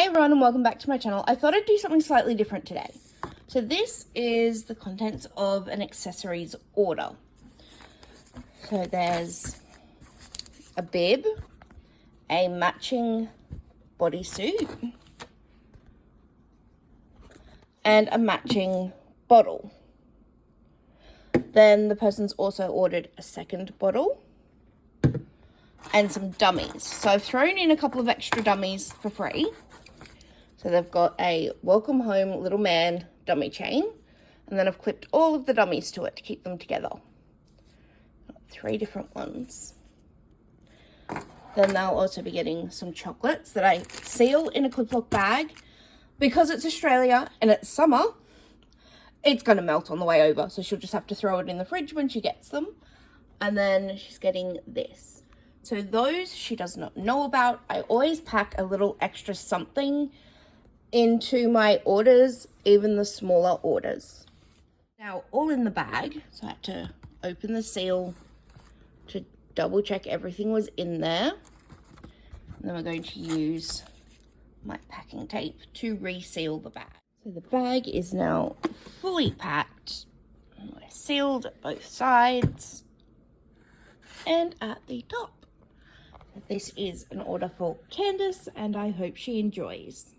Hi everyone and welcome back to my channel. I thought I'd do something slightly different today. So this is the contents of an accessories order. So there's a bib, a matching bodysuit, and a matching bottle. Then the person's also ordered a second bottle and some dummies. So I've thrown in a couple of extra dummies for free. So they've got a Welcome Home Little Man dummy chain, and then I've clipped all of the dummies to it to keep them together. 3 different ones. Then they'll also be getting some chocolates that I seal in a Clip-Lock bag. Because it's Australia and it's summer, it's going to melt on the way over, so she'll just have to throw it in the fridge when she gets them. And then she's getting this. So those she does not know about. I always pack a little extra something into my orders, even the smaller orders. Now, all in the bag, so I had to open the seal to double check everything was in there. And then we're going to use my packing tape to reseal the bag. So the bag is now fully packed. We're sealed at both sides and at the top. This is an order for Candace, and I hope she enjoys.